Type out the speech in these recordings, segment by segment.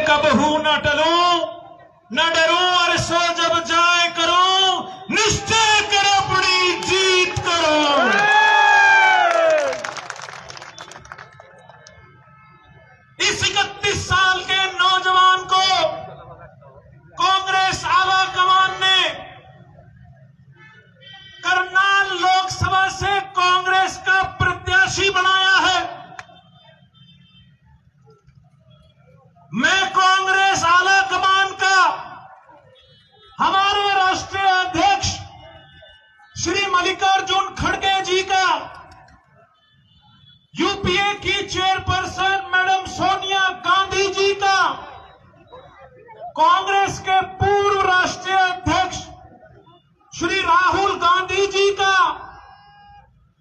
कबहू न टलूं, न डरूं और सो जब जाए करूं, निश्चय कर अपनी जीत करो। इस 31 साल के नौजवान को कांग्रेस आला कमान ने करनाल लोकसभा से कांग्रेस का प्रत्याशी बनाया है। मैं कांग्रेस आला कमान का, हमारे राष्ट्रीय अध्यक्ष श्री मल्लिकार्जुन खड़गे जी का, यूपीए की चेयरपर्सन मैडम सोनिया गांधी जी का, कांग्रेस के पूर्व राष्ट्रीय अध्यक्ष श्री राहुल गांधी जी का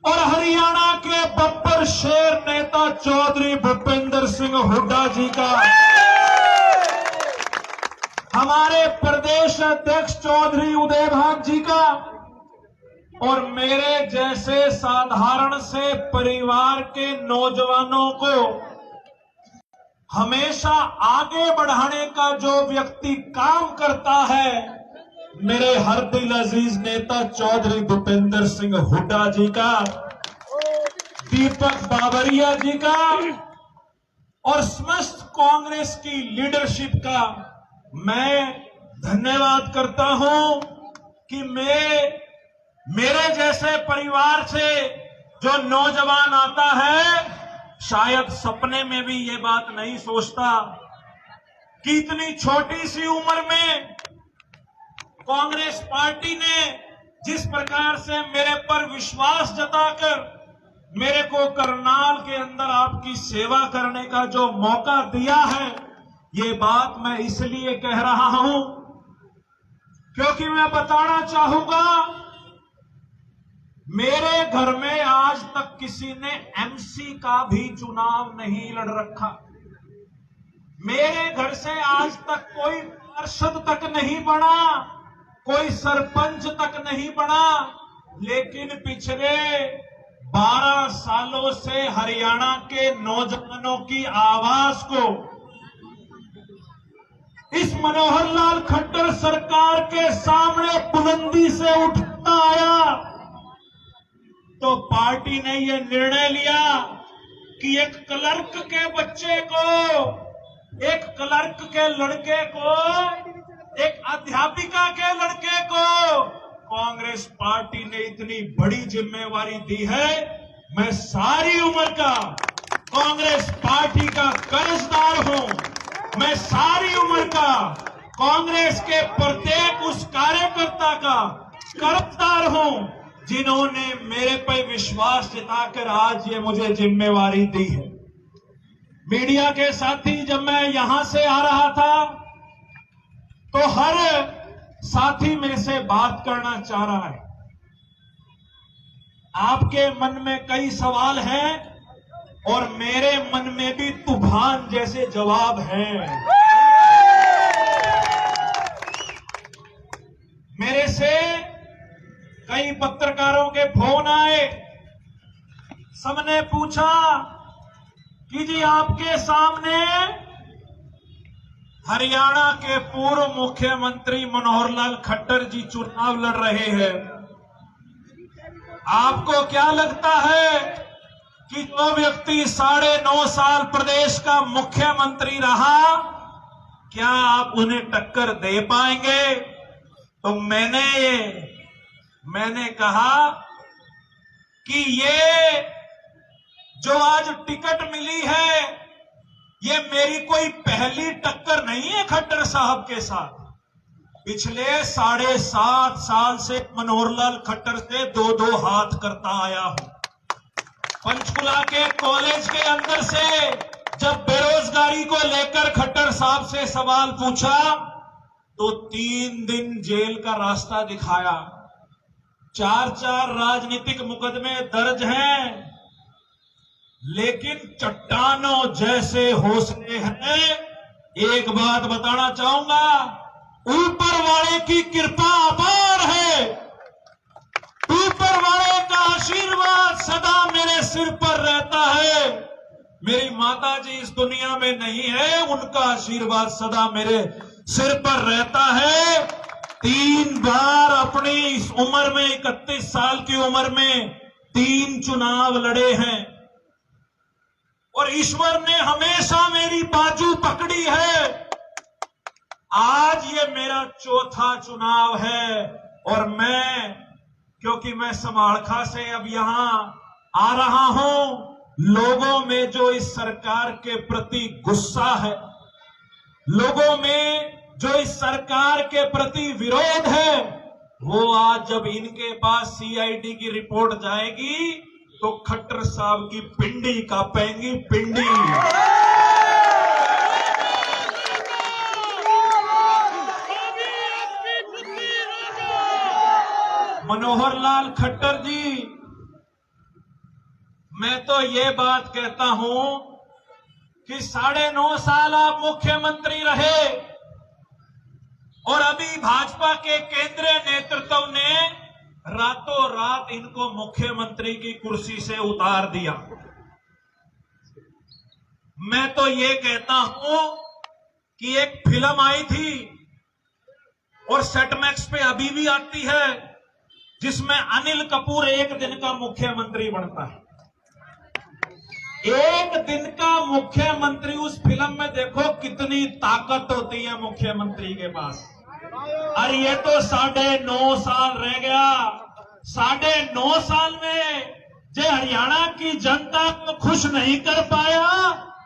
और हरियाणा के बब्बर शेर नेता चौधरी भूपेंद्र सिंह हुड्डा जी का, हमारे प्रदेश अध्यक्ष चौधरी उदय भान जी का और मेरे जैसे साधारण से परिवार के नौजवानों को हमेशा आगे बढ़ाने का जो व्यक्ति काम करता है, मेरे हर दिल अजीज नेता चौधरी भूपेंद्र सिंह हुड्डा जी का, दीपक बाबरिया जी का और समस्त कांग्रेस की लीडरशिप का मैं धन्यवाद करता हूं कि मेरे जैसे परिवार से जो नौजवान आता है, शायद सपने में भी ये बात नहीं सोचता कि इतनी छोटी सी उम्र में कांग्रेस पार्टी ने जिस प्रकार से मेरे पर विश्वास जताकर मेरे को करनाल के अंदर आपकी सेवा करने का जो मौका दिया है, ये बात मैं इसलिए कह रहा हूं क्योंकि मैं बताना चाहूंगा, मेरे घर में आज तक किसी ने एमसी का भी चुनाव नहीं लड़ रखा। मेरे घर से आज तक कोई पार्षद तक नहीं बना, कोई सरपंच तक नहीं बना, लेकिन पिछले 12 सालों से हरियाणा के नौजवानों की आवाज को इस मनोहर लाल खट्टर सरकार के सामने बुलंदी से उठता आया, तो पार्टी ने यह निर्णय लिया कि एक क्लर्क के बच्चे को, एक क्लर्क के लड़के को, एक अध्यापिका के लड़के को कांग्रेस पार्टी ने इतनी बड़ी जिम्मेवारी दी है। मैं सारी उम्र का कांग्रेस पार्टी का कर्जदार हूं। मैं सारी उम्र का कांग्रेस के प्रत्येक उस कार्यकर्ता का कर्जदार हूं जिन्होंने मेरे पर विश्वास जताकर आज ये मुझे जिम्मेवारी दी है। मीडिया के साथी, जब मैं यहां से आ रहा था तो हर साथी मेरे से बात करना चाह रहा है। आपके मन में कई सवाल हैं और मेरे मन में भी तूफान जैसे जवाब हैं। मेरे से कई पत्रकारों के फोन आए, सबने पूछा कि जी आपके सामने हरियाणा के पूर्व मुख्यमंत्री मनोहर लाल खट्टर जी चुनाव लड़ रहे हैं, आपको क्या लगता है कि जो व्यक्ति 9.5 साल प्रदेश का मुख्यमंत्री रहा, क्या आप उन्हें टक्कर दे पाएंगे? तो मैंने कहा कि ये जो आज टिकट मिली है, ये मेरी कोई पहली टक्कर नहीं है खट्टर साहब के साथ। पिछले 7.5 साल से मनोहर लाल खट्टर से 2-2 हाथ करता आया हूं। पंचकुला के कॉलेज के अंदर से जब बेरोजगारी को लेकर खट्टर साहब से सवाल पूछा तो 3 दिन जेल का रास्ता दिखाया। 4 राजनीतिक मुकदमे दर्ज हैं, लेकिन चट्टानों जैसे हौसले हैं। एक बात बताना चाहूंगा, ऊपर वाले की कृपा अपार है, ऊपर वाले का आशीर्वाद सदा मेरे सिर पर रहता है। मेरी माता जी इस दुनिया में नहीं है, उनका आशीर्वाद सदा मेरे सिर पर रहता है। 3 बार अपनी इस उम्र में, 31 साल की उम्र में 3 चुनाव लड़े हैं और ईश्वर ने हमेशा मेरी बाजू पकड़ी है। आज ये मेरा चौथा चुनाव है और क्योंकि मैं समाड़खा से अब यहां आ रहा हूं, लोगों में जो इस सरकार के प्रति गुस्सा है, लोगों में जो इस सरकार के प्रति विरोध है, वो आज जब इनके पास सीआईडी की रिपोर्ट जाएगी तो खट्टर साहब की पिंडी कांपेंगी, पिंडी। मनोहर लाल खट्टर जी, मैं तो ये बात कहता हूं कि 9.5 साल आप मुख्यमंत्री रहे और अभी भाजपा के केंद्रीय नेतृत्व ने रातों रात इनको मुख्यमंत्री की कुर्सी से उतार दिया। मैं तो ये कहता हूं कि एक फिल्म आई थी और सेटमैक्स पे अभी भी आती है, जिसमें अनिल कपूर एक दिन का मुख्यमंत्री बनता है। एक दिन का मुख्यमंत्री, उस फिल्म में देखो कितनी ताकत होती है मुख्यमंत्री के पास। और ये तो 9.5 साल रह गया। 9.5 साल में जो हरियाणा की जनता को खुश नहीं कर पाया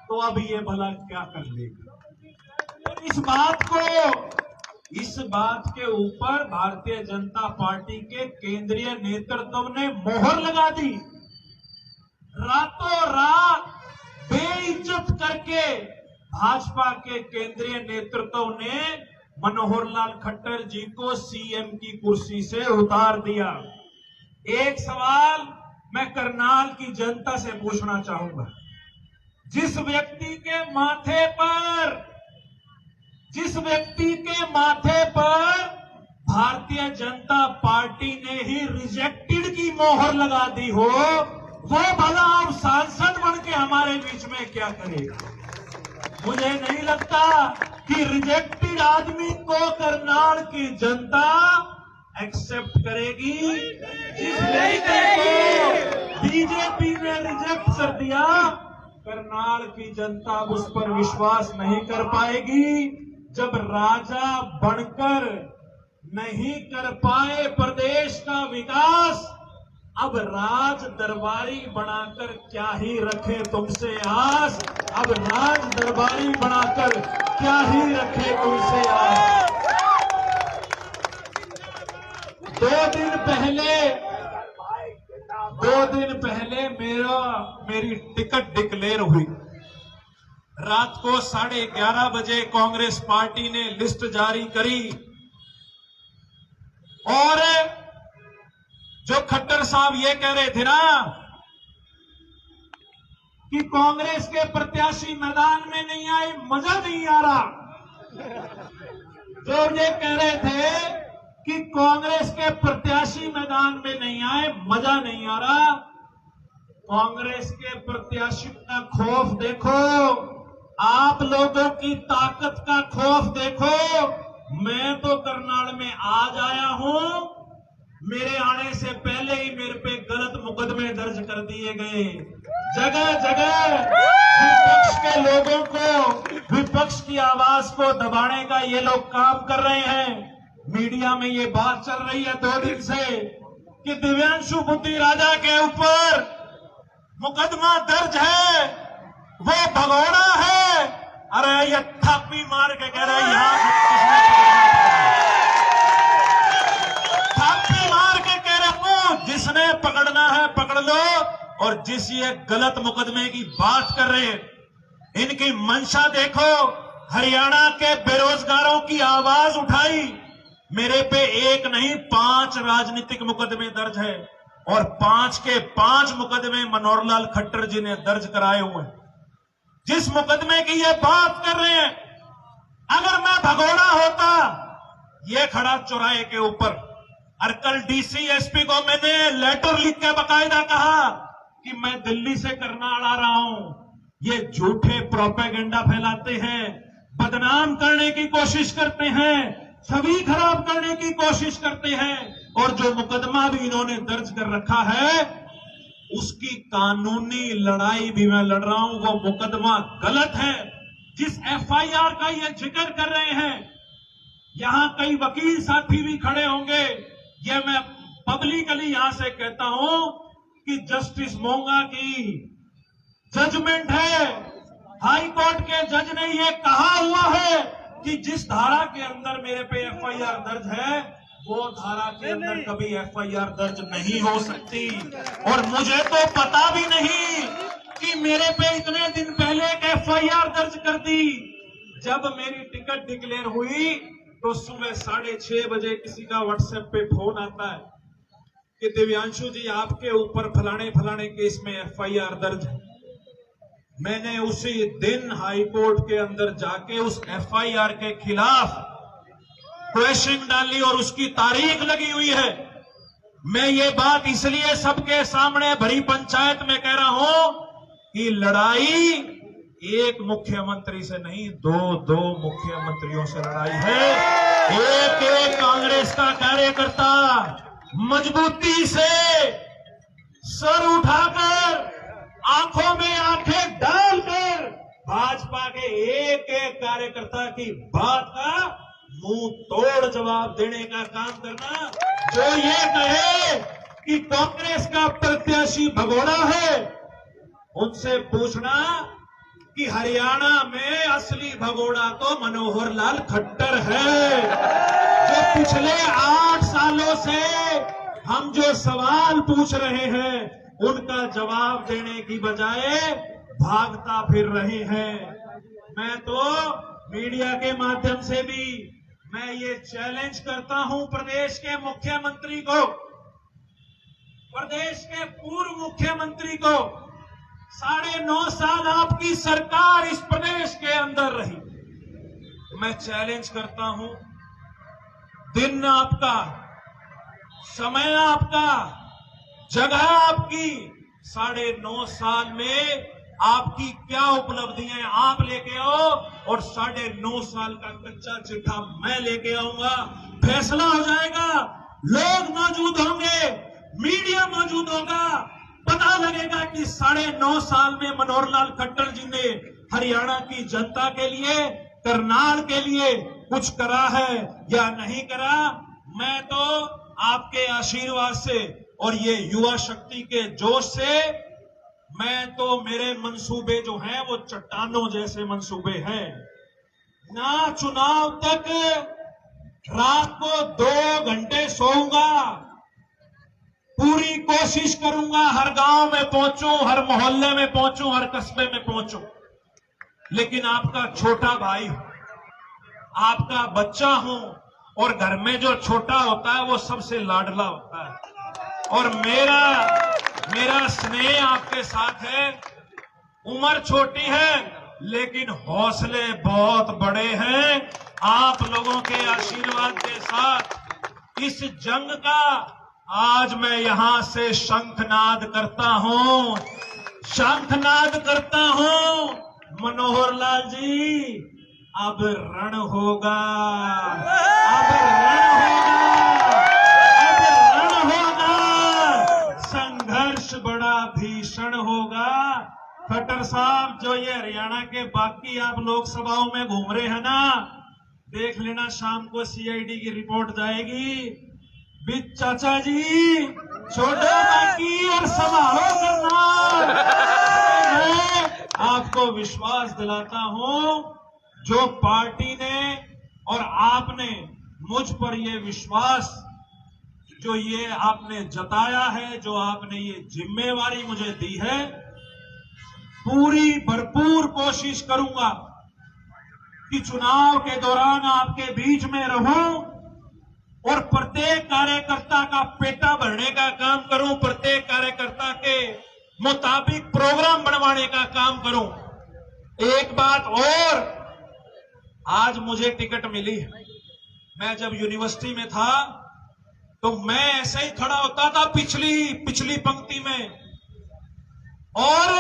तो अब ये भला क्या कर लेगा। और इस बात के ऊपर भारतीय जनता पार्टी के केंद्रीय नेतृत्व ने मोहर लगा दी। रातों रात बेइज्जत करके भाजपा के केंद्रीय नेतृत्व ने मनोहर लाल खट्टर जी को सीएम की कुर्सी से उतार दिया। एक सवाल मैं करनाल की जनता से पूछना चाहूंगा। जिस व्यक्ति के माथे पर भारतीय जनता पार्टी ने ही रिजेक्टेड की मोहर लगा दी हो, वो भला अब सांसद बन के हमारे बीच में क्या करेगा। मुझे नहीं लगता कि रिजेक्टेड आदमी को करनाल की जनता एक्सेप्ट करेगी। जिस लड़के को बीजेपी ने रिजेक्ट कर दिया, करनाल की जनता उस पर विश्वास नहीं कर पाएगी। जब राजा बनकर नहीं कर पाए प्रदेश का विकास, अब राज दरबारी बनाकर क्या ही रखे तुमसे आस। अब राज दरबारी बनाकर क्या ही रखे तुमसे आस। 2 दिन पहले मेरी टिकट डिक्लेयर हुई। रात को 11:30 बजे कांग्रेस पार्टी ने लिस्ट जारी करी और जो खट्टर साहब ये कह रहे थे ना कि कांग्रेस के प्रत्याशी मैदान में नहीं आए, मजा नहीं आ रहा। जो ये कह रहे थे कि कांग्रेस के प्रत्याशी मैदान में नहीं आए, मजा नहीं आ रहा। कांग्रेस के प्रत्याशी का खौफ देखो, आप लोगों की ताकत का खौफ देखो। मैं तो करनाल में आज आया हूं, मेरे आने से पहले ही मेरे पे गलत मुकदमे दर्ज कर दिए गए। जगह जगह विपक्ष के लोगों को, विपक्ष की आवाज को दबाने का ये लोग काम कर रहे हैं। मीडिया में ये बात चल रही है 2 दिन से कि दिव्यांशु बुद्धि राजा के ऊपर मुकदमा दर्ज है, वो भगोड़ा है। अरे ये थापी मार के कह रहे जिसने पकड़ना है पकड़ लो। और जिस ये गलत मुकदमे की बात कर रहे हैं, इनकी मंशा देखो। हरियाणा के बेरोजगारों की आवाज उठाई, मेरे पे 1 नहीं 5 राजनीतिक मुकदमे दर्ज है और 5 के 5 मुकदमे मनोहर लाल खट्टर जी ने दर्ज कराए हुए हैं। जिस मुकदमे की ये बात कर रहे हैं, अगर मैं भगोड़ा होता, ये खड़ा चौराहे के ऊपर, और कल डीसी एसपी को मैंने लेटर लिख के बकायदा कहा कि मैं दिल्ली से करनाल आ रहा हूं, ये झूठे प्रोपेगेंडा फैलाते हैं, बदनाम करने की कोशिश करते हैं, छवि खराब करने की कोशिश करते हैं। और जो मुकदमा भी इन्होंने दर्ज कर रखा है, उसकी कानूनी लड़ाई भी मैं लड़ रहा हूं। वो मुकदमा गलत है। जिस एफआईआर का ये जिक्र कर रहे हैं, यहां कई वकील साथी भी खड़े होंगे। ये मैं पब्लिकली यहां से कहता हूं कि जस्टिस मोंगा की जजमेंट है। हाई कोर्ट के जज ने ये कहा हुआ है कि जिस धारा के अंदर मेरे पे एफआईआर दर्ज है, वो धारा के अंदर कभी एफआईआर दर्ज नहीं हो सकती। और मुझे तो पता भी नहीं कि मेरे पे इतने दिन पहले एक एफआईआर दर्ज कर दी। जब मेरी टिकट डिक्लेयर हुई तो सुबह 6:30 बजे किसी का व्हाट्सएप पे फोन आता है कि दिव्यांशु जी, आपके ऊपर फलाने फलाने केस में एफआईआर दर्ज है। मैंने उसी दिन हाई कोर्ट के अंदर जाके उस एफआईआर के खिलाफ क्वेश्चन डाली और उसकी तारीख लगी हुई है। मैं ये बात इसलिए सबके सामने भरी पंचायत में कह रहा हूं कि लड़ाई एक मुख्यमंत्री से नहीं, दो मुख्यमंत्रियों से लड़ाई है। एक कांग्रेस का कार्यकर्ता मजबूती से सर उठाकर, आंखों में आंखें डालकर भाजपा के एक कार्यकर्ता की बात का मुंह तोड़ जवाब देने का काम करना। जो ये कहे कि कांग्रेस का प्रत्याशी भगोड़ा है, उनसे पूछना कि हरियाणा में असली भगोड़ा तो मनोहर लाल खट्टर है। जो पिछले 8 सालों से हम जो सवाल पूछ रहे हैं, उनका जवाब देने की बजाय भागता फिर रहे हैं। मैं तो मीडिया के माध्यम से भी मैं ये चैलेंज करता हूं प्रदेश के मुख्यमंत्री को, प्रदेश के पूर्व मुख्यमंत्री को। 9.5 साल आपकी सरकार इस प्रदेश के अंदर रही। मैं चैलेंज करता हूं, दिन आपका, समय आपका, जगह आपकी, 9.5 साल में आपकी क्या उपलब्धियां आप लेके आओ और 9.5 साल का कच्चा चिट्ठा मैं लेके आऊंगा। फैसला हो जाएगा, लोग मौजूद होंगे, मीडिया मौजूद होगा, पता लगेगा कि 9.5 साल में मनोहर लाल खट्टर जी ने हरियाणा की जनता के लिए, करनाल के लिए कुछ करा है या नहीं करा। मैं तो आपके आशीर्वाद से और ये युवा शक्ति के जोश से, मैं तो मेरे मंसूबे जो हैं वो चट्टानों जैसे मंसूबे हैं। ना चुनाव तक रात को 2 घंटे सोऊंगा, पूरी कोशिश करूंगा हर गांव में पहुंचूं, हर मोहल्ले में पहुंचूं, हर कस्बे में पहुंचूं। लेकिन आपका छोटा भाई हूं, आपका बच्चा हूं, और घर में जो छोटा होता है वो सबसे लाडला होता है। और मेरा स्नेह आपके साथ है। उम्र छोटी है लेकिन हौसले बहुत बड़े हैं। आप लोगों के आशीर्वाद के साथ इस जंग का आज मैं यहां से शंखनाद करता हूं, शंखनाद करता हूं। मनोहर लाल जी, अब रण होगा, अब रण होगा, अब रण होगा। संघर्ष बड़ा भीषण होगा। खट्टर साहब, जो ये हरियाणा के बाकी आप लोकसभाओं में घूम रहे हैं ना, देख लेना शाम को सीआईडी की रिपोर्ट जाएगी। बिच चाचा जी, छोटे बाकी और संभालो करना। मैं आपको विश्वास दिलाता हूं, जो पार्टी ने और आपने मुझ पर ये विश्वास, जो ये आपने जताया है, जो आपने ये जिम्मेवारी मुझे दी है, पूरी भरपूर कोशिश करूंगा कि चुनाव के दौरान आपके बीच में रहूं और प्रत्येक कार्यकर्ता का पेटा भरने का काम करूं, प्रत्येक कार्यकर्ता के मुताबिक प्रोग्राम बनवाने का काम करूं। एक बात और, आज मुझे टिकट मिली है। मैं जब यूनिवर्सिटी में था तो मैं ऐसे ही खड़ा होता था पिछली पंक्ति में, और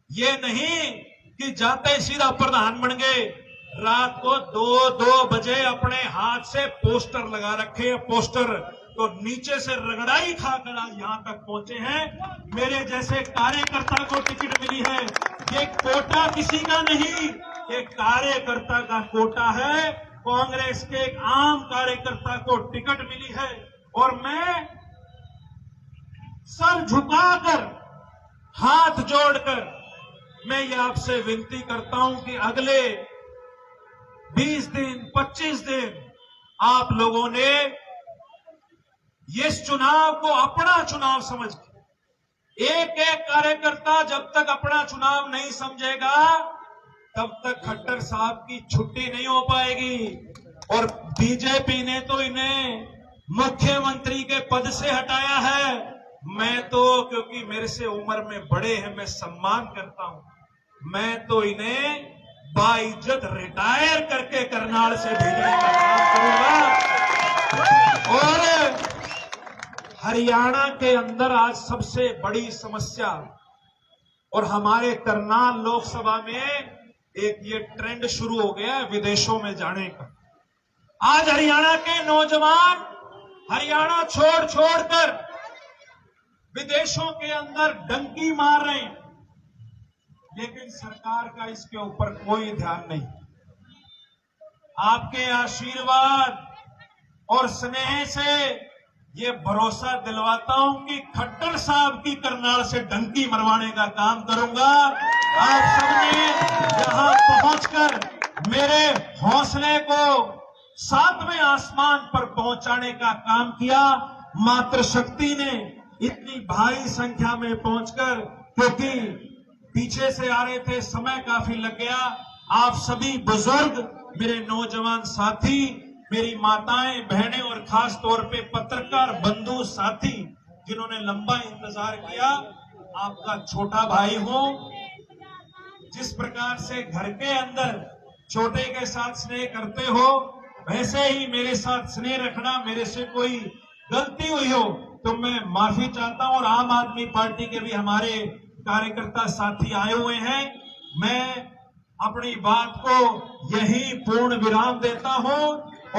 ये नहीं कि जाते ही सीधा प्रधान बन गए। रात को 2-2 बजे अपने हाथ से पोस्टर लगा रखे हैं, पोस्टर तो नीचे से रगड़ाई खाकर आज यहां तक पहुंचे हैं। मेरे जैसे कार्यकर्ता को टिकट मिली है, ये कोटा किसी का नहीं, ये कार्यकर्ता का कोटा है। कांग्रेस के एक आम कार्यकर्ता को टिकट मिली है और मैं सर झुकाकर, हाथ जोड़कर मैं ये आपसे विनती करता हूं कि अगले 20 दिन 25 दिन आप लोगों ने इस चुनाव को अपना चुनाव समझ के, एक एक कार्यकर्ता जब तक अपना चुनाव नहीं समझेगा तब तक खट्टर साहब की छुट्टी नहीं हो पाएगी। और बीजेपी ने तो इन्हें मुख्यमंत्री के पद से हटाया है। मैं तो, क्योंकि मेरे से उम्र में बड़े हैं, मैं सम्मान करता हूं, मैं तो इन्हें बाइज्जत रिटायर करके करनाल से भेजने का काम करूंगा। और हरियाणा के अंदर आज सबसे बड़ी समस्या, और हमारे करनाल लोकसभा में एक ये ट्रेंड शुरू हो गया है विदेशों में जाने का। आज हरियाणा के नौजवान हरियाणा छोड़ छोड़कर विदेशों के अंदर डंकी मार रहे हैं, लेकिन सरकार का इसके ऊपर कोई ध्यान नहीं। आपके आशीर्वाद और स्नेह से ये भरोसा दिलवाता हूं कि खट्टर साहब की करनाल से डंकी मरवाने का काम करूंगा। आप सबने यहां पहुंचकर मेरे हौसले को 7वें आसमान पर पहुंचाने का काम किया। मातृशक्ति ने इतनी भारी संख्या में पहुंचकर, क्योंकि पीछे से आ रहे थे, समय काफी लग गया। आप सभी बुजुर्ग, मेरे नौजवान साथी, मेरी माताएं, बहनें और खास तौर पे पत्रकार बंधु साथी जिन्होंने लंबा इंतजार किया, आपका छोटा भाई हूं। जिस प्रकार से घर के अंदर छोटे के साथ स्नेह करते हो, वैसे ही मेरे साथ स्नेह रखना। मेरे से कोई गलती हुई हो तो मैं माफी चाहता हूं। और आम आदमी पार्टी के भी हमारे कार्यकर्ता साथी आए हुए हैं। मैं अपनी बात को यही पूर्ण विराम देता हूं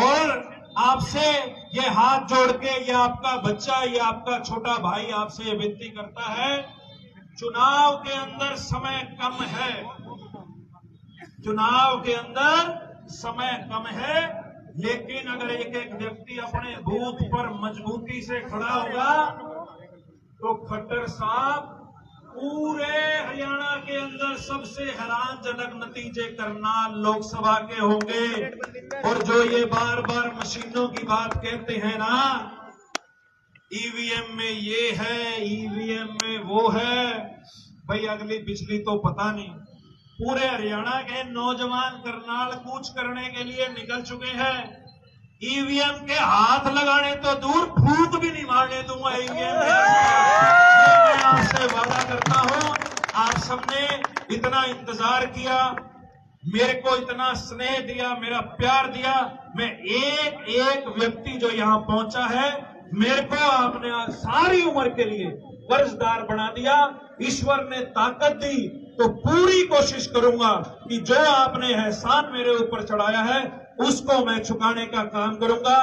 और आपसे ये हाथ जोड़ के, ये आपका बच्चा, ये आपका छोटा भाई आपसे विनती करता है, चुनाव के अंदर समय कम है, चुनाव के अंदर समय कम है, लेकिन अगर एक एक व्यक्ति अपने बूथ पर मजबूती से खड़ा होगा तो खट्टर साहब पूरे हरियाणा के अंदर सबसे हैरानजनक नतीजे करनाल लोकसभा के होंगे। और जो ये बार बार मशीनों की बात कहते हैं ना, ईवीएम में ये है, ईवीएम में वो है, भाई अगली पिछली तो पता नहीं। पूरे हरियाणा के नौजवान करनाल कूच करने के लिए निकल चुके हैं। ईवीएम के हाथ लगाने तो दूर, फूट भी नहीं मारने दूंगा ईवीएम। मैं आपसे वादा करता हूं, आप सबने इतना इंतजार किया, मेरे को इतना स्नेह दिया, मेरा प्यार दिया। मैं एक एक व्यक्ति जो यहां पहुंचा है, मेरे को आपने आज सारी उम्र के लिए कर्जदार बना दिया। ईश्वर ने ताकत दी तो पूरी कोशिश करूंगा कि जो आपने एहसान मेरे ऊपर चढ़ाया है उसको मैं चुकाने का काम करूंगा।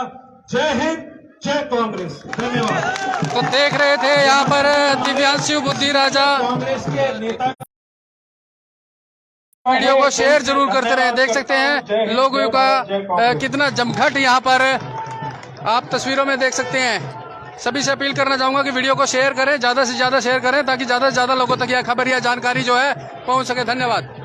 जय हिंद, जय कांग्रेस, धन्यवाद। तो देख रहे थे यहाँ पर दिव्यांशु बुद्धि राजा। कांग्रेस के नेता वीडियो को शेयर जरूर करते रहे। देख सकते हैं लोगों का कितना जमघट यहाँ पर आप तस्वीरों में देख सकते हैं। सभी से अपील करना चाहूंगा कि वीडियो को शेयर करें, ज्यादा से ज्यादा शेयर करें, ताकि ज्यादा से ज्यादा लोगों तक यह खबर या जानकारी जो है पहुंच सके। धन्यवाद।